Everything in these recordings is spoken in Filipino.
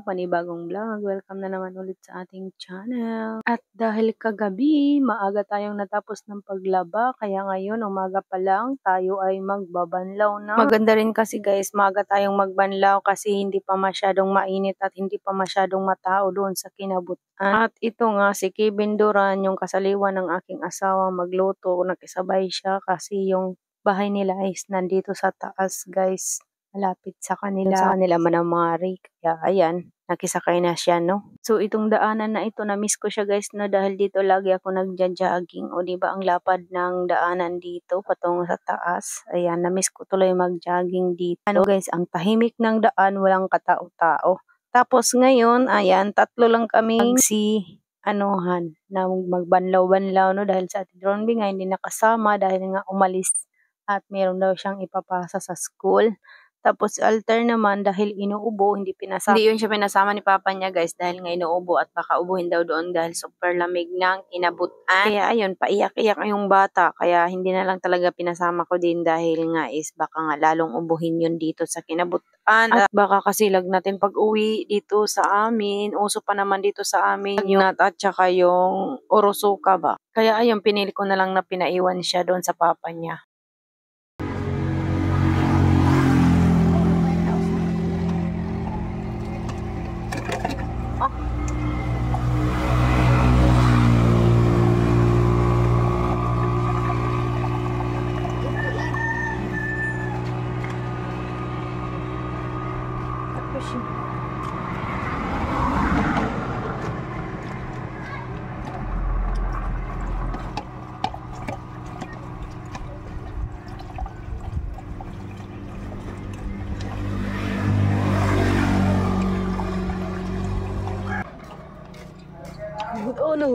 panibagong vlog. Welcome na naman ulit sa ating channel. At dahil kagabi, maaga tayong natapos ng paglaba, kaya ngayon umaga pa lang tayo ay magbabanlaw na. Maganda rin kasi guys, maaga tayong magbanlaw kasi hindi pa masyadong mainit at hindi pa masyadong matao doon sa kinabutan. At ito nga si Kevin Duran, yung kasaliwan ng aking asawa magluto, nakisabay siya kasi yung bahay nila is nandito sa taas guys. Malapit sa kanila Manamari. Kaya ayan, nakisakay na siya, no? So itong daanan na ito, na-miss ko siya guys, no? Dahil dito lagi ako nagja-jogging. O diba ang lapad ng daanan dito patungo sa taas. Ayan, na-miss ko tuloy mag-jogging dito. Ano guys, ang tahimik ng daan, walang katao-tao. Tapos ngayon, ayan, tatlo lang kami anuhan na magbanlaw-banlaw, no? Dahil sa Ate Dronby nga hindi nakasama dahil nga umalis at meron daw siyang ipapasa sa school. Tapos alter naman dahil inuubo, hindi pinasama. Hindi yun siya pinasama ni papa niya guys dahil nga inuubo at baka ubuhin daw doon dahil super lamig ng kinabutan. Kaya ayun, paiyak-iyak yung bata. Kaya hindi na lang talaga pinasama ko din dahil nga is baka nga lalong ubuhin yun dito sa kinabutan. At baka kasi natin pag uwi dito sa amin, uso pa naman dito sa amin yung at saka yung orosuka ba. Kaya ayun, pinili ko na lang na pinaiwan siya doon sa papa niya. Oh no.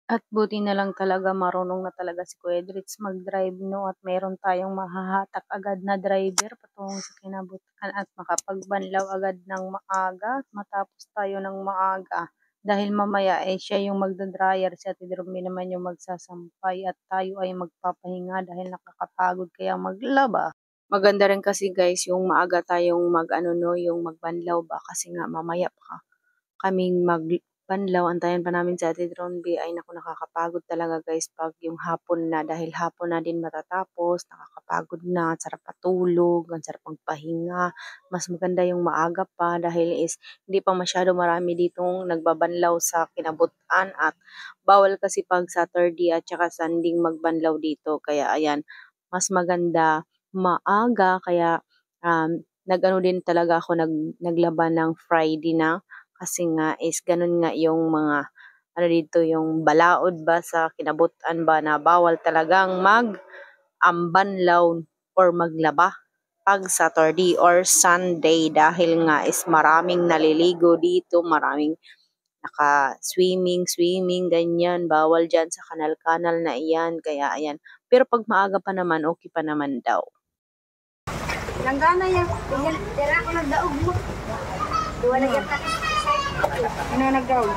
At buti na lang talaga marunong na talaga si Kuya Dritz mag-drive, no? At meron tayong mahahatak agad na driver patungo sa kinabutan at makapagbanlaw agad ng maaga. Matapos tayo ng maaga. Dahil mamaya siya yung magdadryer, si Ate Dronby naman yung magsasampay at tayo ay magpapahinga dahil nakakapagod kaya maglaba. Maganda rin kasi guys yung maaga tayong yung magbanlaw ba kasi nga mamaya pa kaming magbanlaw, antayan pa namin sa Ate Dronby. Ay naku, nakakapagod talaga guys pag yung hapon na, dahil hapon na din matatapos, nakakapagod na, sarap patulog, ang sarap magpahinga. Mas maganda yung maaga pa dahil is hindi pa masyado marami ditong nagbabanlaw sa kinabutan at bawal kasi pag Saturday at saka Sunday magbanlaw dito. Kaya ayan, mas maganda maaga, kaya nagano din talaga ako naglaban ng Friday na. Kasi nga is ganun nga yung mga dito yung balaod ba sa kinabutan ba na bawal talagang banlaw or maglaba pag Saturday or Sunday dahil nga is maraming naliligo dito, maraming naka-swimming, ganyan, bawal dyan sa kanal-kanal na iyan, kaya ayan. Pero pag maaga pa naman, okay pa naman daw. Langgana yan, tira ako nagdaog mo. Duwa na yan. Ano nagdaog?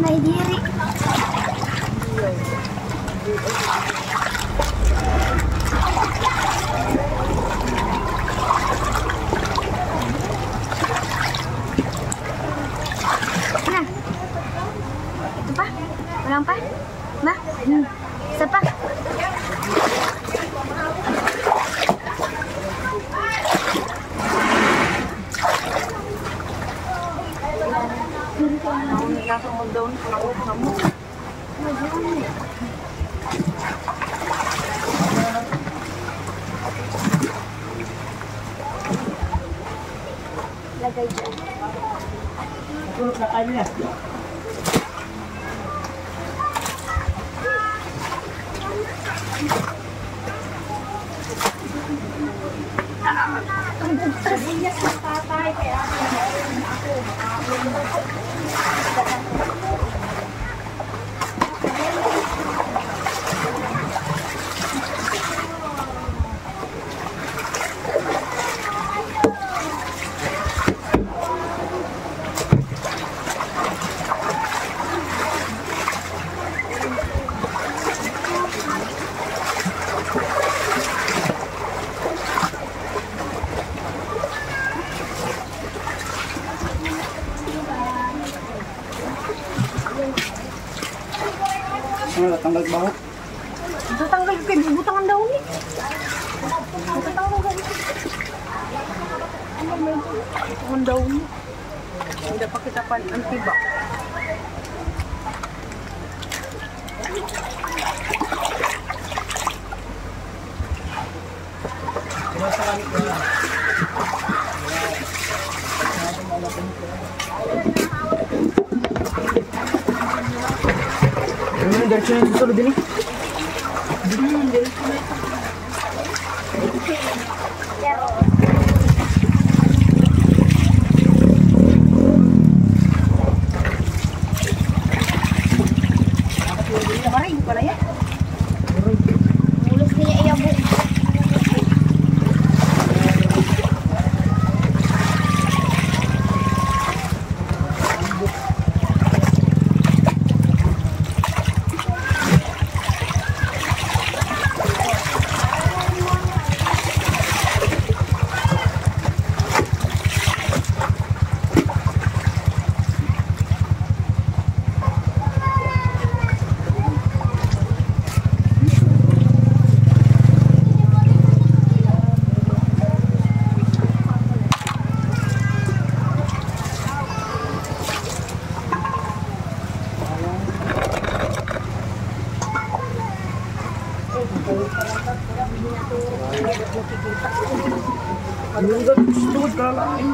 May diri. Nah. Itu pa? Walang pa? Ba? Isa pa? Nasa mo daw na ako mo. Lagay dyan. Tulog na kayo niya. Sabinyas ng tatay, kaya ako. Tanggal baho. Tatanggal ko kayo, butangan daw ni. Butangan daw ni. Hindi pa kita pa antibak. Diretso na yung susunod din eh. Maray, pala yan. Mulos niya iya mo. Ano yung gano'n? Ka lang.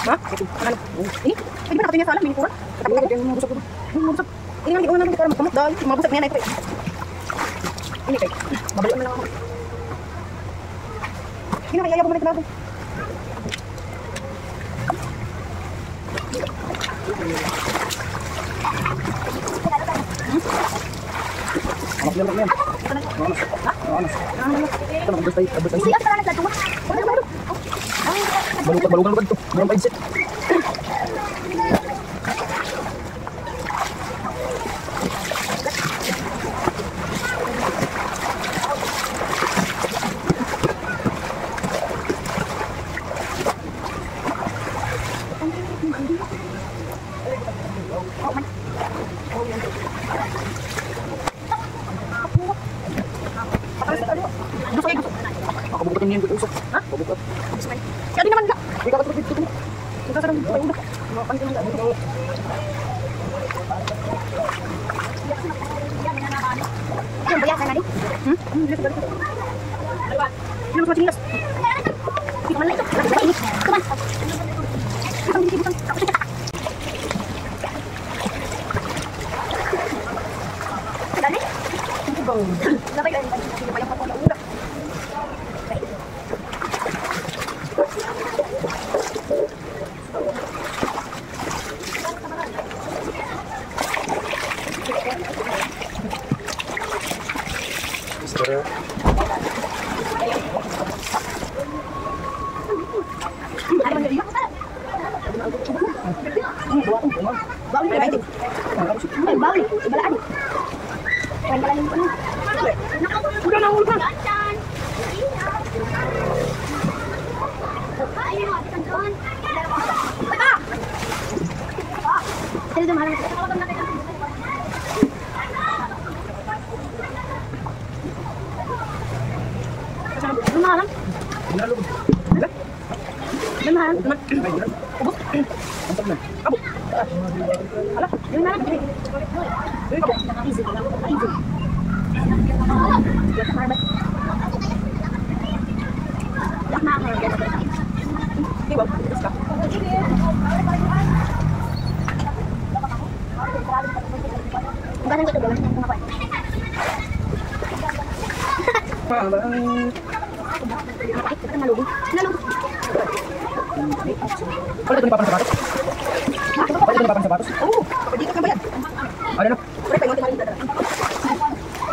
Ha? Ini? Ini ba nakatunya sa alam? Ini ko? Katapos yung mabusap ko. Yung mabusap. Ini nga, hindi ko naman para magkamot dahil mabusap niya na ito eh. Ini kay. Babalikan na lang ako. Ini na, iyayabang mo na ito natin. Anak niya, anak niya. Ito na, abos tayo. Siya ka lang nagdatuwa. Balugad ito. Mayroon pa exit. Makabukat yung usok. Ha? Makabukat. Kaya di naman ka. Ikaw ka trupit ito. Nagkasarang dito kayo udah. Mga pantin lang dito. Yung bayakan na rin. Ini mas macam Hindi man lang ito. Mainit. Come on. Dali. Sabay ka. Sino pa yung pagkakauna? Dali dumahan. Dumahan. Dumahan. Ubus. Abo. Ala, yun na lang. Easy. Kalau itu papan sapatos. Kalau itu papan sapatos. Oh, dito ka ba yan? Ada na. Pwede pa yung timarin dito.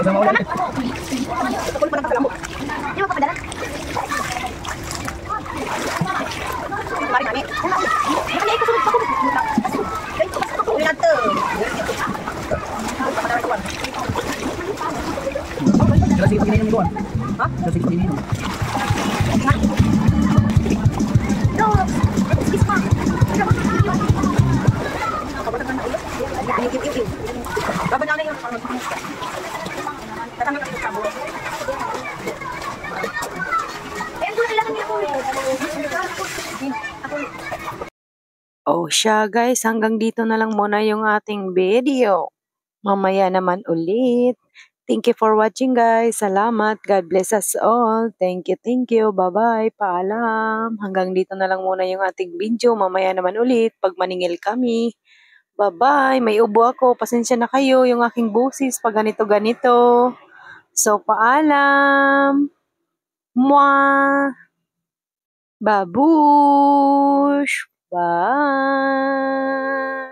Kasama ulit. Kapul pa ng kalamok. Di mo pa padala? Mari kami. Nakaliay ko sunod pa ko. Ay, pasok ako. Ulit nato. Sila sige pag ininom doon. Ha? Sila sige pag ininom. No. Kiss pa. Baba na yung tatanggal ka sa sabon. Oh siya guys, hanggang dito na lang muna yung ating video. Mamaya naman ulit. Thank you for watching guys. Salamat. God bless us all. Thank you. Bye-bye. Paalam. Hanggang dito na lang muna yung ating video. Mamaya naman ulit pag maningil kami. Bye-bye. May ubo ako. Pasensya na kayo yung aking busis pag ganito-ganito. So, paalam. Mwah. Babush. Bye.